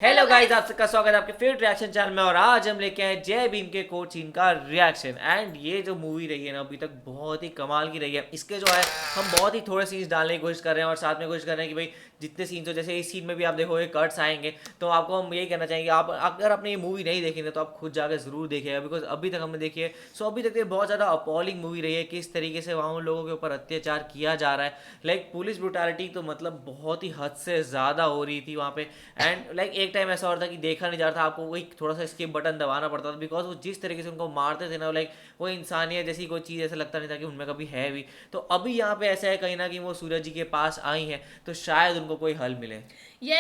Hello guys, आप सबका स्वागत है आपके फेवरेट रिएक्शन चैनल में। और आज हम लेके आए जय भीम के कोर्ट सीन का रिएक्शन। एंड ये जो मूवी रही है ना, अभी तक बहुत ही कमाल की रही है। इसके जो है हम बहुत ही थोड़े सीन्स डालने की कोशिश कर रहे हैं और साथ में कोशिश कर रहे हैं कि भाई जितने सीन्स हो, जैसे इस सीन में भी आप देखोगे कट्स आएंगे, तो आपको हम यही कहना चाहेंगे, आप अगर आपने ये मूवी नहीं देखी ना तो आप खुद जाकर जरूर देखिएगा, बिकॉज अभी तक हमने देखी है। सो अभी तक ये बहुत ज़्यादा अपॉलिंग मूवी रही है, किस तरीके से वहाँ उन लोगों के ऊपर अत्याचार किया जा रहा है। लाइक पुलिस ब्रुटैलिटी तो मतलब बहुत ही हद से ज़्यादा हो रही थी वहाँ पे। एंड लाइक एक टाइम ऐसा होता था कि देखा नहीं जा रहा था, आपको वही थोड़ा सा स्किप बटन दबाना पड़ता था, बिकॉज वो जिस तरीके से उनको मारते थे ना, लाइक वो इंसानियत जैसी कोई चीज़ ऐसा लगता नहीं था कि उनमें कभी है भी। तो अभी यहाँ पे ऐसा है कहीं ना कहीं वो सूरज जी के पास आई हैं, तो शायद उनको कोई हल मिले।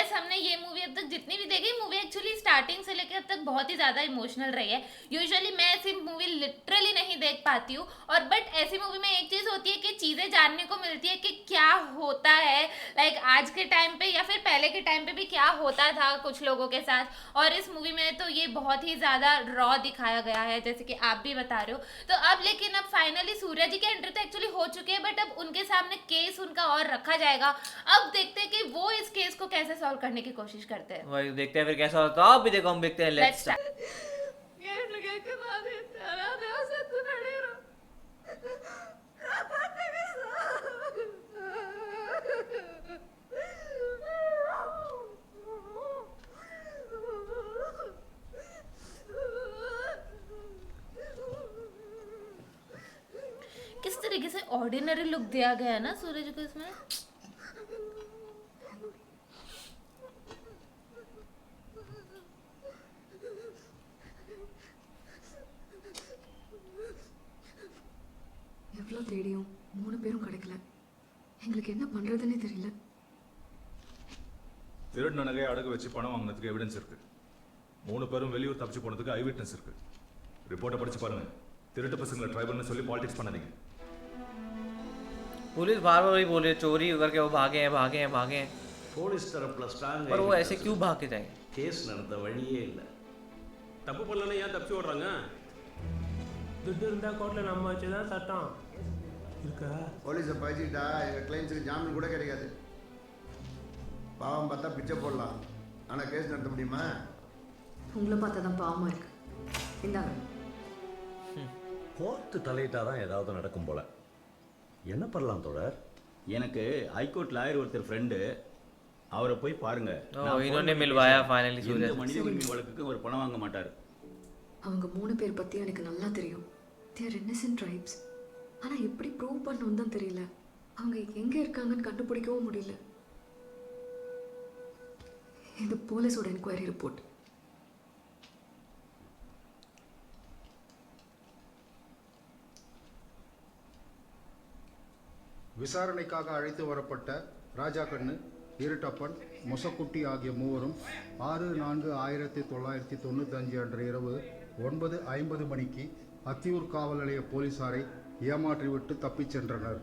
हमने ये मूवी अब तक जितनी भी देखी, मूवी एक्चुअली स्टार्टिंग से लेकर अब तक बहुत ही ज़्यादा इमोशनल रही है। यूजुअली मैं ऐसी मूवी लिटरली नहीं देख पाती हूँ, और बट ऐसी मूवी में एक चीज़ होती है कि चीज़ें जानने को मिलती है कि क्या होता है, लाइक आज के टाइम पे या फिर पहले के टाइम पे भी क्या होता था कुछ लोगों के साथ। और इस मूवी में तो ये बहुत ही ज़्यादा रॉ दिखाया गया है, जैसे कि आप भी बता रहे हो। तो अब लेकिन अब फाइनली सूर्या जी के एंट्री तो एक्चुअली हो चुके हैं, बट अब उनके सामने केस उनका और रखा जाएगा। अब देखते हैं कि वो इस केस को कैसे सॉल्व करने की कोशिश करते हैं। वही देखते हैं फिर कैसा होता है। आप भी देखो, हम देखते हैं, लेट्स लेट्स स्टार्ट। स्टार्ट। किस तरीके से ऑर्डिनरी लुक दिया गया है ना सूरज को इसमें। எவ்வளோ தேடியும் 3 பேரும் கிடைக்கல. எங்களுக்கு என்ன பண்றதுன்னே தெரியல. திருடின நகையை அடகு வச்சு பணம் வாங்கினதுக்கு எவிடன்ஸ் இருக்கு. 3 பேரும் வெளியூர் தப்பிச்சு போனதுக்கு ஐ விட்னஸ் இருக்கு. ரிப்போர்ட்டை படிச்சு பாருங்க. திருட்டு பசங்களை ட்ரைபல்னு சொல்லி பாலிடிக்ஸ் பண்ணாதீங்க. पुलिस बार बार वही बोल रही है, चोरी करके वो भागे हैं भागे हैं भागे हैं। போலீஸ் தரப்புல ஸ்ட்ராங் पर वो ऐसे क्यों भाग के जाएंगे? கேஸ் நடந்த வழியே இல்லை. தப்பு பண்ணலன்னா ஏன் தப்பிச்சு ஓடுறாங்க? துட்டு இருந்தால் கோர்ட்டில் நம்ம வச்சு தான் சட்டம் இருக்கா. போலீஸை பழிச்சிக்கிட்டா எங்கள் கிளைண்ட்ஸுக்கு ஜாமீன் கூட கிடைக்காது. பாவம் பார்த்தா பிச்சை போடலாம், ஆனால் கேஸ் நடத்த முடியுமா? உங்களை பார்த்தா தான் பாவமாக இருக்கு. இந்தாங்க. கோர்ட்டு தலையிட்டாதான் ஏதாவது நடக்கும் போல. என்ன பண்ணலாம் தோழர்? எனக்கு ஹைகோர்ட் லாயர் ஒருத்தர் ஃப்ரெண்டு, அவரை போய் பாருங்க. इन्होंने मिलवाया फाइनली எந்த सूरज। மனித உரிமை வழக்குக்கு அவர் பணம் வாங்க மாட்டார். அவங்க 3 பேர் பற்றி எனக்கு நல்லா தெரியும். தேர் இன்னசென்ட் ட்ரைப்ஸ். ஆனால் எப்படி ப்ரூவ் பண்ணணும் தான் தெரியல. அவங்க எங்கே இருக்காங்கன்னு கண்டுபிடிக்கவும் முடியல. இது போலீஸோட என்கொயரி ரிப்போர்ட். விசாரணைக்காக அழைத்து வரப்பட்ட ராஜாக்கண்ணு, இருட்டப்பன், மொசக்குட்டி ஆகிய மூவரும் 6/4/1995 அன்று இரவு 9:50 மணிக்கு அத்தியூர் காவல் நிலைய போலீசாரை ஏமாற்றிவிட்டு தப்பிச் சென்றனர்.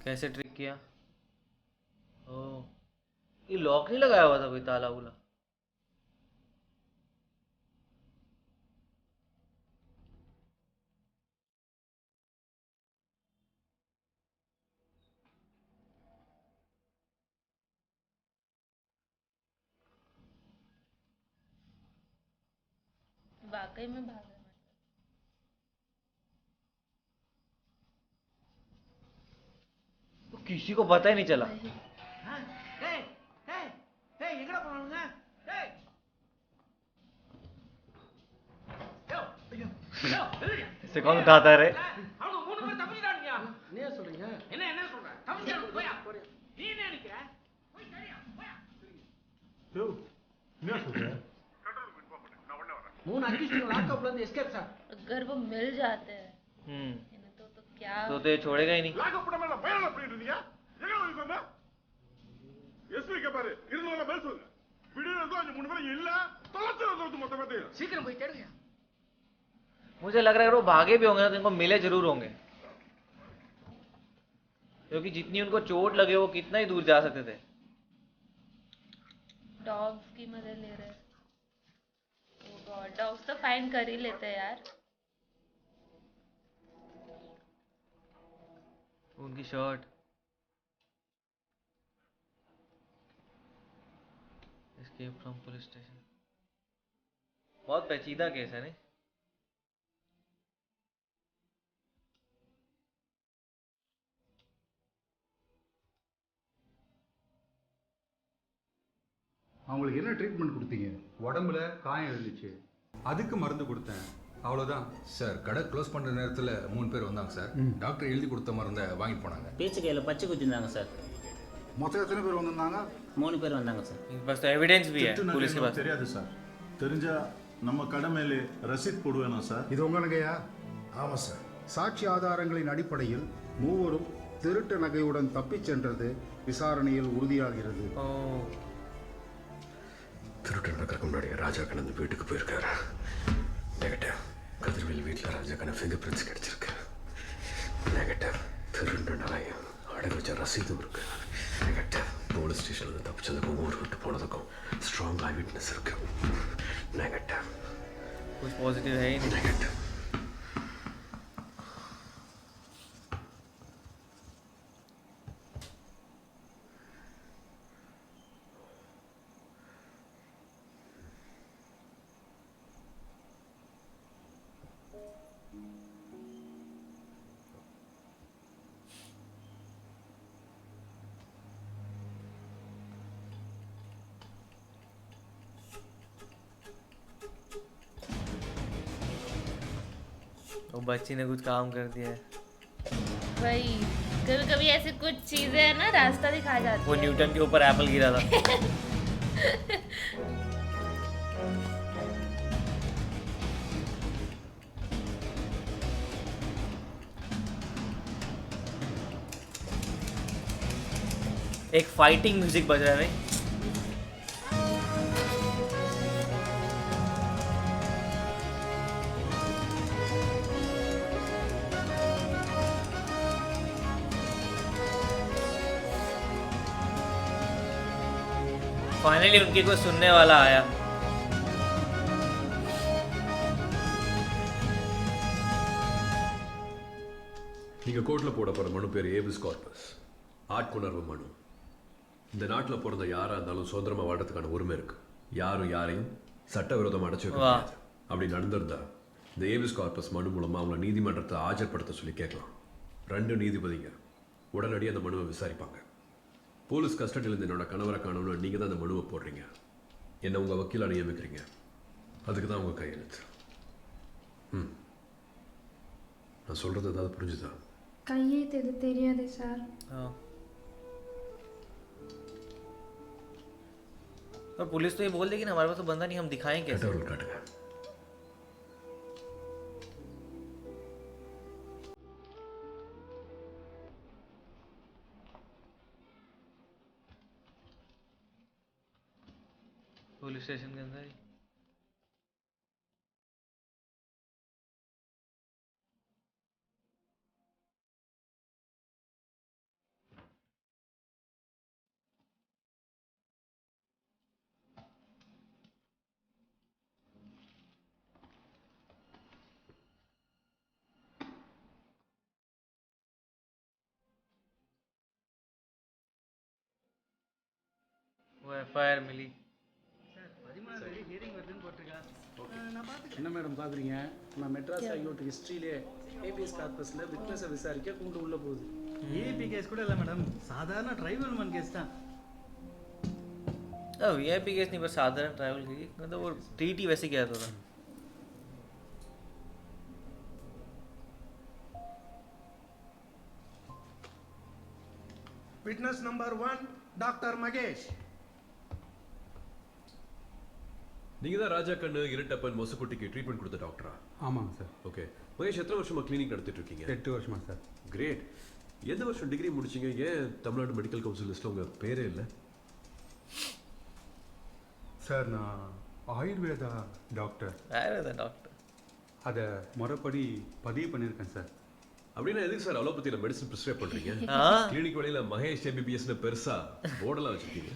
कैसे ट्रिक किया? ओ, ये लॉक नहीं लगाया हुआ था कोई, ताला उला? वाकई में भागा तो किसी को पता ही नहीं चला। इसे कौन उठाता है रे? अगर वो मिल जाते हैं इन्हें तो क्या तो ये छोड़ेगा ही नहीं। சீக்கிரம் போய் தேடுங்க. मुझे लग रहा है अगर वो भागे भी होंगे ना तो इनको मिले जरूर होंगे, क्योंकि जितनी उनको चोट लगे वो कितना ही दूर जा सकते थे। डॉग्स की मदद ले रहे हैं। ओ गॉड, डॉग्स तो फाइंड कर ही लेते हैं यार। उनकी shirt escape from police station, बहुत पेचीदा केस है नहीं? அவங்களுக்கு என்ன ட்ரீட்மெண்ட் கொடுத்தீங்க? உடம்புல காயம் இருந்துச்சு, அதுக்கு மருந்து கொடுத்தேன், அவ்வளோதான். சார் கடை க்ளோஸ் பண்ணுற நேரத்தில் 3 பேர் வந்தாங்க சார். டாக்டர் எழுதி கொடுத்த மருந்தை வாங்கிட்டு போனாங்க. பேச்சு கையில் பச்சை குத்திருந்தாங்க சார். மொத்தம் எத்தனை பேர் வந்திருந்தாங்க? 3 பேர் வந்தாங்க சார். इनके पास तो एविडेंस भी है पुलिस के पास. தெரியாது சார். தெரிஞ்சா நம்ம கடை மேலே ரசீத் போடுவேனா சார்? இது உங்க நகையா? ஆமாம் சார். சாட்சி ஆதாரங்களின் அடிப்படையில் மூவரும் திருட்டு நகையுடன் தப்பிச் சென்றது விசாரணையில் உறுதியாகிறது. ओ திருட்டு நடக்கிறதுக்கு முன்னாடி ராஜா கண்ணன் அந்த வீட்டுக்கு போயிருக்காரு. நெகட்டிவ். கதிர்வேல் வீட்டில் ராஜா கண்ணன் ஃபிங்கர் பிரிண்ட்ஸ் கிடைச்சிருக்கு. நெகட்டிவ். திருட்டு நகையும் அடகு வச்ச ரசீதும் இருக்கு. நெகட்டிவ். போலீஸ் ஸ்டேஷனில் தப்பிச்சதுக்கும் ஊர் விட்டு போனதுக்கும் ஸ்ட்ராங் ஐ விட்னஸ் இருக்கு. நெகட்டிவ். कुछ पॉजिटिव है ही नहीं. நெகட்டிவ். वो बच्ची ने कुछ काम कर दिया है. वही कभी कभी ऐसे कुछ चीजें है ना रास्ता दिखा जाती वो है. न्यूटन के ऊपर एप्पल गिरा था. एक फाइटिंग म्यूजिक बज रहा है नहीं? फाइनली उनकी कोई सुनने वाला आया. நீங்கள் கோர்ட்டில் போட போகிற மனு பேர் ஏபிஸ் கார்பஸ், ஆட்கொணர்வு மனு. இந்த நாட்டில் பிறந்த யாராக இருந்தாலும் சுதந்திரமாக வாழறதுக்கான உரிமை இருக்கு. யாரும் யாரையும் சட்டவிரோதமாக அடைச்சி வைக்க முடியாது. அப்படி நடந்திருந்தா இந்த ஏபிஸ் கார்பஸ் மனு மூலமாக அவங்கள நீதிமன்றத்தை ஆஜர்படுத்த சொல்லி கேட்கலாம். 2 நீதிபதிங்க உடனடியாக அந்த மனுவை விசாரிப்பாங்க. போலீஸ் கஸ்டடியிலேருந்து என்னோட கணவரை காணணும்னு நீங்கள் தான் அந்த மனுவை போடுறீங்க. என்ன உங்கள் வக்கீலாக நியமிக்கிறீங்க. அதுக்கு தான் உங்கள் கையெழுத்து. நான் சொல்கிறது ஏதாவது புரிஞ்சுதா? கையெழுத்து எது தெரியாது சார். हाँ. और पुलिस तो ये बोल देगी ना हमारे पास तो बंदा नहीं, हम दिखाएं कैसे? கட்டவர்கள் காட்டுங்க. पुलिस स्टेशन के अंदर ही. वो एफआईआर मिली. என்ன மேடம் பார்க்குறீங்க? நான் மெட்ராஸ் ஹைகோர்ட் ஹிஸ்ட்ரியிலே ஏபிஎஸ் கார்பஸில் விட்னஸை விசாரிக்க கூண்டு உள்ள போகுது. ஏபி கேஸ் கூட இல்லை மேடம், சாதாரண ட்ரைபல் மன் கேஸ் தான். वीआईपी केस नहीं, बस साधारण ट्रैवल की मतलब वो टीटी वैसे क्या था. Witness number 1 doctor Mahesh. நீங்கள் தான் ராஜா கண்ணு இருட்டப்பன் மொசக்குட்டிக்கு ட்ரீட்மெண்ட் கொடுத்த டாக்டரா? ஆமாங்க சார். ஓகே. மகேஷ் எத்தனை வருஷமாக கிளினிக் நடத்திட்டு இருக்கீங்க? 8 வருஷமா சார். கிரேட். எந்த வருஷம் டிகிரி முடிச்சிங்க? ஏன் தமிழ்நாடு மெடிக்கல் கவுன்சில் லிஸ்ட்டில் உங்கள் பேரே இல்லை? சார் நான் ஆயுர்வேதா டாக்டர். आयुर्वेदा डॉक्टर. அதை முறைப்படி பதிவு பண்ணியிருக்கேன் சார். அப்படின்னா எதுக்கு சார் அலோபதியில் மெடிசன் ப்ரிஸ்கிரைப் பண்ணுறீங்க? हाँ கிளினிக் வழியில் மகேஷ் எம்பிபிஎஸ்னு பெருசா போர்டெல்லாம் வச்சுருக்கீங்க.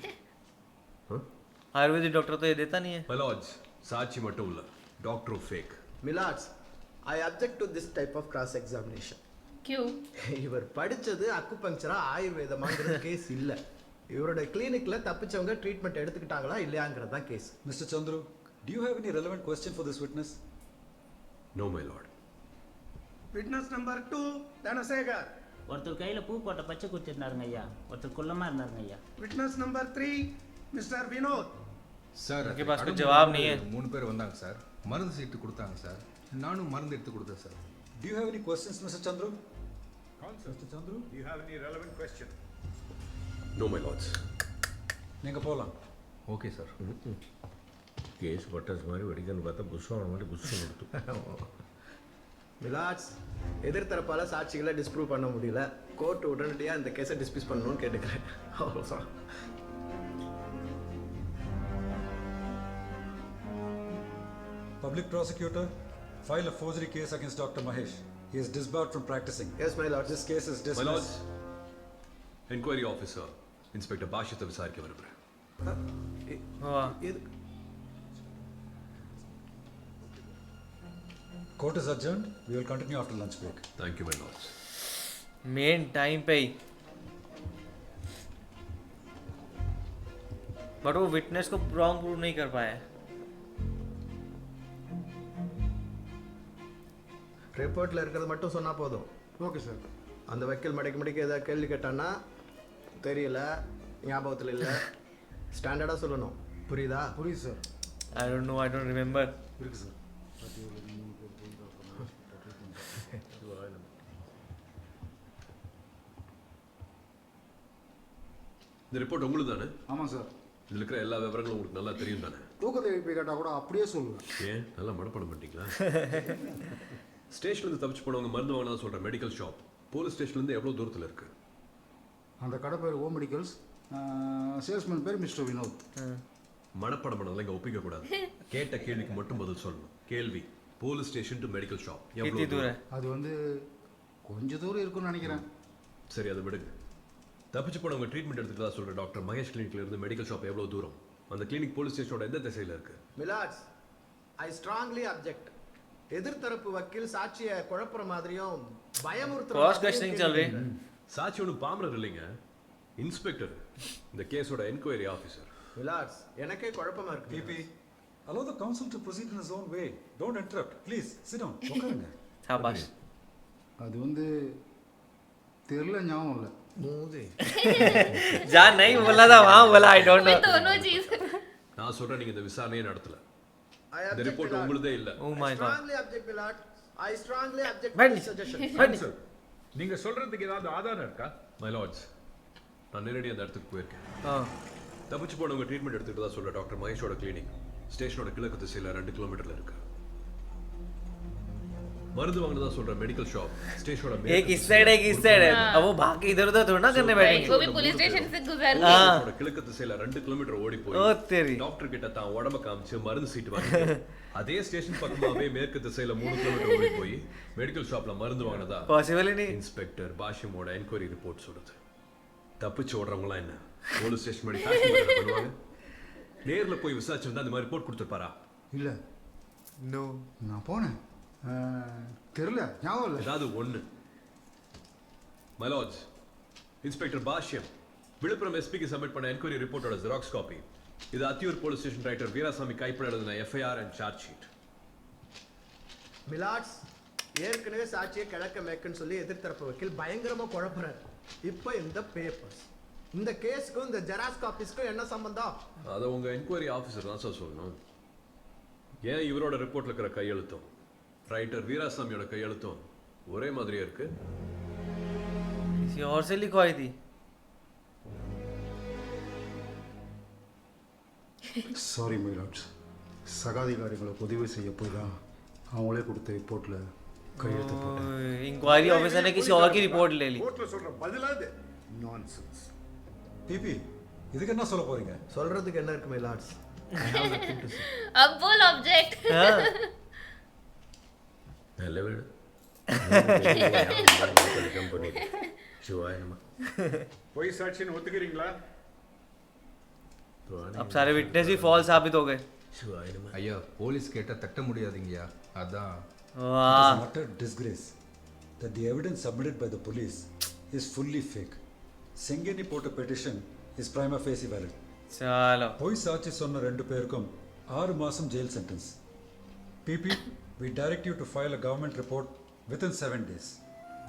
आयुर्वेदिक डॉक्टर तो ये देता नहीं है. மலாஜ் சாட்சி மட்டும் இல்லை, டாக்டரும் fake. Milords, I object to this type of cross examination. क्यों? இவர் படிச்சது அக்குபங்சரா ஆயுர்வேதமாங்கிற கேஸ் இல்லை. இவரோட கிளினிக்கில் தப்பிச்சவங்க ட்ரீட்மெண்ட் எடுத்துக்கிட்டாங்களா இல்லையாங்கிறது தான் case. Mister Chandru, do you have any relevant question for this witness? No, my lord. Witness number 2 Dhanasekar. ஒருத்தர் கையில் பூ போட்ட பச்சை குத்திருந்தாருங்க ஐயா, ஒருத்தர் குள்ளமாக இருந்தாருங்க ஐயா. Witness number 3 mister Vinod. Sir उनके पास कुछ जवाब नहीं है. 3 பேர் வந்தாங்க சார், மருந்து சீட்டு கொடுத்தாங்க சார், நானும் மருந்து எடுத்து கொடுத்தேன் sir. Do you have any questions, Mr. Chandru? Mr. Chandru? Do you have any relevant question? No, my lords. நீங்கள் போகலாம். Okay sir. கேஸ் பட்டாசு மாதிரி வெடிக்கன்னு பார்த்தா புஷ்வான மாதிரி புஷ்வம் கொடுத்து. மிலாட்ஸ், எதிர்த்தரப்பால் சாட்சிகளை டிஸ்ப்ரூவ் பண்ண முடியல. கோர்ட் உடனடியாக இந்த கேஸை டிஸ்மிஸ் பண்ணணும்னு கேட்டுக்கிறேன். அவ்வளோதான். Public prosecutor, file a forgery case against Dr. Mahesh. He is disbarred from practicing. Yes, my lord. This case is My dismissed. lords, enquiry officer, Inspector பாஷ்யத்தை விசாரிக்க விரும்புகிறேன். Court is adjourned. We will continue after lunch break. Thank you, my lords. Main time पे ही, but वो witness को wrong prove नहीं कर पाया. ரிப்போர்ட்டில் இருக்கிறது மட்டும் சொன்னால் போதும். Okay sir. அந்த வக்கீல் மடைக்கு ஏதாவது கேள்வி கேட்டான்னா தெரியல, ஞாபகத்தில் இல்லை, ஸ்டாண்டர்டாக சொல்லணும். புரியுதா? புரியுது sir. I don't know, I don't remember. இருக்கு சார். இந்த ரிப்போர்ட் உங்களுக்கு தானே? ஆமாம் சார். இதில் இருக்கிற எல்லா விவரங்களும் உங்களுக்கு நல்லா தெரியும் தானே? தூக்கத்தை எழுப்பி கேட்டால் கூட அப்படியே சொல்லுவேன். ஏன் நல்லா மனப்பாடம் பண்ணிட்டீங்களா? ஸ்டேஷன்லேருந்து தப்பிச்சு போனவங்க மருந்து வாங்கினா சொல்கிற மெடிக்கல் ஷாப் போலீஸ் ஸ்டேஷன்லேருந்து எவ்வளோ தூரத்தில் இருக்குது? அந்த கடை பேர் ஓ மெடிக்கல்ஸ், சேல்ஸ்மேன் பேர் மிஸ்டர் வினோத். மனப்பாடம் பண்ணதெல்லாம் இங்கே ஒப்பிக்க கூடாது. கேட்ட கேள்விக்கு மட்டும் பதில் சொல்லணும். கேள்வி, police station to medical shop எவ்வளோ தூரம்? அது வந்து கொஞ்சம் தூரம் இருக்குன்னு நினைக்கிறேன். சரி, அதை விடுங்க. தப்பிச்சு போனவங்க ட்ரீட்மெண்ட் எடுத்துக்கிறதா சொல்கிற டாக்டர் மகேஷ் கிளினிக்ல இருந்து மெடிக்கல் ஷாப் எவ்வளோ தூரம்? அந்த கிளினிக் போலீஸ் ஸ்டேஷனோட எந்த திசையில் இருக்குது? மிலாட்ஸ், ஐ ஸ்ட்ராங்லி அப்ஜெக்ட். எதிர்த்தரப்பு வக்கீல் சாட்சியை குழப்புற மாதிரியும் Cross questioning चल रही है. சாட்சி ஒன்றும் பாமரர் இல்லைங்க, இன்ஸ்பெக்டர், இந்த கேஸோட என்கொயரி ஆஃபீஸர். மிலாட்ஸ், எனக்கே குழப்பமா இருக்கு. PP, allow the counsel to proceed in his own way. Don't interrupt. Please, sit down. உட்காருங்க. शाबाश. அது வந்து தெரியல, ஞாபகம் இல்லை. மூதி. जहाँ नहीं बोला था वहाँ बोला, I don't know. दोनों चीज. நான் சொல்கிறேன், நீங்கள் இந்த விசாரணையே நடத்தல. I இந்த object, ரிப்போர்ட் Milord. உங்களுதே இல்லை. Oh my God. Strongly object, Milord. I strongly object to Ready. this suggestion. Sir, நீங்க சொல்றதுக்கு ஏதாவது ஆதாரம் இருக்கா? மை லார்ட்ஸ், நான் நேரடியாக அந்த இடத்துக்கு போயிருக்கேன். हाँ. தப்பிச்சு போனவங்க ட்ரீட்மெண்ட் எடுத்துக்கிட்டதா சொல்ற டாக்டர் மகேஷோட கிளினிக் ஸ்டேஷனோட கிழக்கு திசையில் 2 கிலோமீட்டர்ல இருக்கு. மருந்து வாங்கினதா சொல்ற மெடிக்கல் ஷாப் ஸ்டேஷனோட एक इस साइड एक इस साइड है. अब वो भाग के इधर उधर थोड़ा ना करने बैठेंगे. वो भी पुलिस स्टेशन से गुजर के. ஸ்டேஷனோட கிழக்கு திசையில் 2 கிலோமீட்டர் ஓடி போய் ஓ தெரி. டாக்டர் கிட்ட தான் உடம்ப காமிச்சு மருந்து சீட்டு வாங்கி அதே ஸ்டேஷன் பக்கமாவே மேற்கு திசையில 3 கிலோமீட்டர் ஓடி போய் மெடிக்கல் ஷாப்ல மருந்து வாங்கினதா Possible ही नहीं. இன்ஸ்பெக்டர் பாஷ்யமோட என்கொயரி ரிப்போர்ட் சொல்லுது. தப்பிச்சு ஓடுறவங்களாம் என்ன போலீஸ் ஸ்டேஷன் படி ஃபேஷன் பண்ணுவாங்க? நேர்ல போய் விசாரிச்சிருந்தா அந்த மாதிரி ரிப்போர்ட் கொடுத்துருப்பாரா? இல்லை. No. நான் போனேன், தெரியல, ஞாபகம் இல்லை. ஏதாவது ஒன்று. My lords, inspector Bashyam Villupuram எஸ்பிக்கு சப்மிட் பண்ண என்கொயரி ரிப்போர்ட்டோட ஜெராக்ஸ் காப்பி. இது Athiyur police station writer Veerasamy கைப்பட எழுதின FIR and charge sheet. Milords, ஏற்கனவே சாட்சியை கிழக்க மேற்குன்னு சொல்லி எதிர்த்தரப்பு வக்கீல் பயங்கரமா குழப்புறாரு. இப்போ இந்த பேப்பர்ஸ், இந்த கேஸுக்கும் இந்த ஜெராக்ஸ் காப்பீஸ்க்கும் என்ன சம்பந்தம்? அதை உங்க என்கொயரி ஆஃபீஸர் தான் சார் சொல்லணும். ஏன் இவரோட ரிப்போர்ட்ல இருக்கிற கையெழுத்தும் ரைட்டர் வீராசாமியோட கையெழுத்தும் ஒரே மாதிரியே இருக்கு? किसी और से लिखवाई थी. சாரி மை லார்ட்ஸ், சகாதிகாரிகளை உதவி செய்ய போய் தான் அவங்களே கொடுத்த ரிப்போர்ட்டில் கையெழுத்து போட்டேன். इंक्वायरी ऑफिसर ने किसी और की रिपोर्ट ले ली. கோர்ட்ல சொல்ற பதிலாது நான்சென்ஸ். PP, இதுக்கு என்ன சொல்ல போறீங்க? சொல்றதுக்கு என்ன இருக்கு மிலாட்ஸ்? अब बोल ऑब्जेक्ट. நல்ல வீடு கம்பெனி சிவாய நம்ம பொய் சாட்சின்னு ஒத்துக்கிறீங்களா? अब सारे विटनेस भी फॉल्स साबित हो गए. சிவாய நம்ம ஐயா, போலீஸ் கேட்டா தட்ட முடியாதுங்கய்யா, அதான். It is an utter disgrace that the evidence submitted by the police is fully fake. Sengeni put a petition is prima facie valid. चलो பொய் சாட்சி சொன்ன 2 பேருக்கும் 6 மாசம் jail sentence. PP, we direct you to file a government report within 7 days.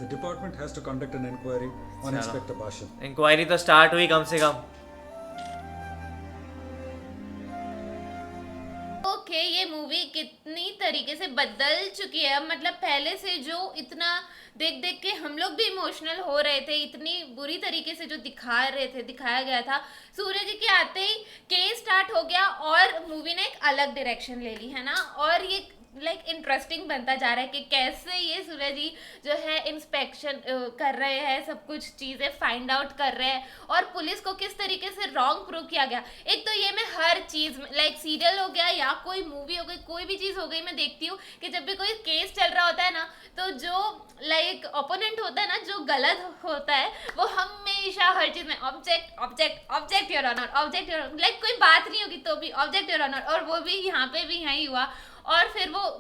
The department has to conduct an inquiry on चलो। Inspector Basham. Inquiry तो start हुई कम से कम। ओके ये मूवी कितनी तरीके से बदल चुकी है, मतलब पहले से जो इतना देख देख के हम लोग भी इमोशनल हो रहे थे, इतनी बुरी तरीके से जो दिखाया गया था, सूर्य जी के आते ही केस स्टार्ट हो गया और मूवी ने एक अलग डायरेक्शन ले ली है ना। और ये लाइक इंटरेस्टिंग बनता जा रहा है कि कैसे ये सूर्य जी जो है इंस्पेक्शन कर रहे हैं, सब कुछ चीज़ें फाइंड आउट कर रहे हैं और पुलिस को किस तरीके से रॉन्ग प्रूव किया गया। एक तो ये मैं हर चीज़ में लाइक सीरियल हो गया या कोई मूवी हो गई, कोई भी चीज़ हो गई, मैं देखती हूँ कि जब भी कोई केस चल रहा होता है ना, तो जो लाइक ओपोनेंट होता है ना, जो गलत होता है, वो हमेशा हर चीज़ में object object object your honour, object your, like कोई बात नहीं होगी तो भी ऑब्जेक्ट योर ऑनर। और वो भी यहाँ पे भी यही हुआ। और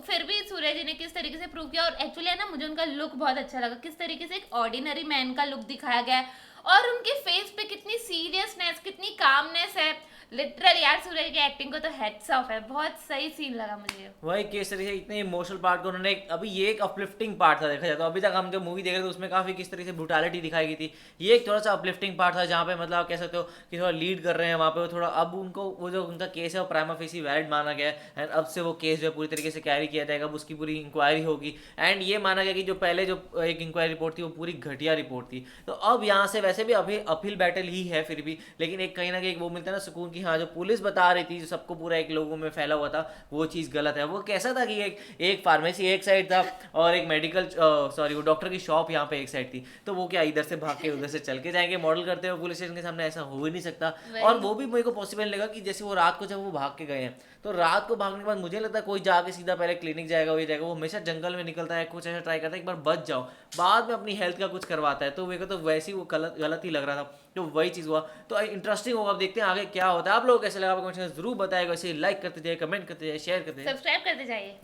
फिर भी सूर्य जी ने किस तरीके से प्रूव किया। और एक्चुअली है ना, मुझे उनका लुक बहुत अच्छा लगा, किस तरीके से एक ऑर्डिनरी मैन का लुक दिखाया गया है और उनके फेस पे कितनी सीरियसनेस, कितनी कामनेस है। लिटरली यार सूर्य की एक्टिंग को तो हेड्स ऑफ है, बहुत सही सीन लगा मुझे। वही किस तरीके से इतने इमोशनल पार्ट को उन्होंने अभी ये एक अपलिफ्टिंग पार्ट था देखा जाए तो। अभी तक हम जो मूवी देख रहे थे उसमें काफी किस तरीके से ब्रूटैलिटी दिखाई गई थी, ये एक थोड़ा सा अपलिफ्टिंग पार्ट था जहाँ पे मतलब आप कह सकते हो कि थोड़ा लीड कर रहे हैं वहाँ पे वो थोड़ा। अब उनको वो जो उनका केस है वो प्राइमा फेसी वैलिड माना गया है एंड अब से वो केस जो है पूरी तरीके से कैरी किया जाएगा, अब उसकी पूरी इंक्वायरी होगी। एंड ये माना गया कि जो पहले जो एक इंक्वायरी रिपोर्ट थी वो पूरी घटिया रिपोर्ट थी। तो अब यहाँ से वैसे भी अभी अपहिल बैटल ही है फिर भी, लेकिन एक कहीं ना कहीं वो मिलता है ना सुकून की हाँ जो पुलिस बता रही थी, जो सबको पूरा एक लोगों में फैला हुआ था, वो चीज़ गलत है। वो कैसा था कि एक फार्मेसी एक साइड था और एक मेडिकल वो डॉक्टर की शॉप यहाँ पे एक साइड थी। तो वो क्या इधर से भाग के उधर से चल के जाएंगे मॉडल करते हुए पुलिस स्टेशन के सामने, ऐसा हो ही नहीं सकता। और वो भी मेरे को पॉसिबल नहीं लगा कि जैसे वो रात को जब वो भाग के गए हैं तो रात को भागने के बाद मुझे लगता है कोई जाके सीधा पहले क्लिनिक जाएगा, वो जाएगा, वो हमेशा जंगल में निकलता है, कुछ ऐसा ट्राई करता है एक बार बच जाओ, बाद में अपनी हेल्थ का कुछ करवाता है। तो मेरे को तो वैसे ही वो गलत ही लग रहा था, तो वही चीज़ हुआ। तो इंटरेस्टिंग होगा, अब देखते हैं आगे क्या होता है। आप लोगों को कैसे लगा कमेंट जरूर बताएगा, इसे लाइक करते जाइए, कमेंट करते जाइए, शेयर करते जाइए, सब्सक्राइब करते जाइए।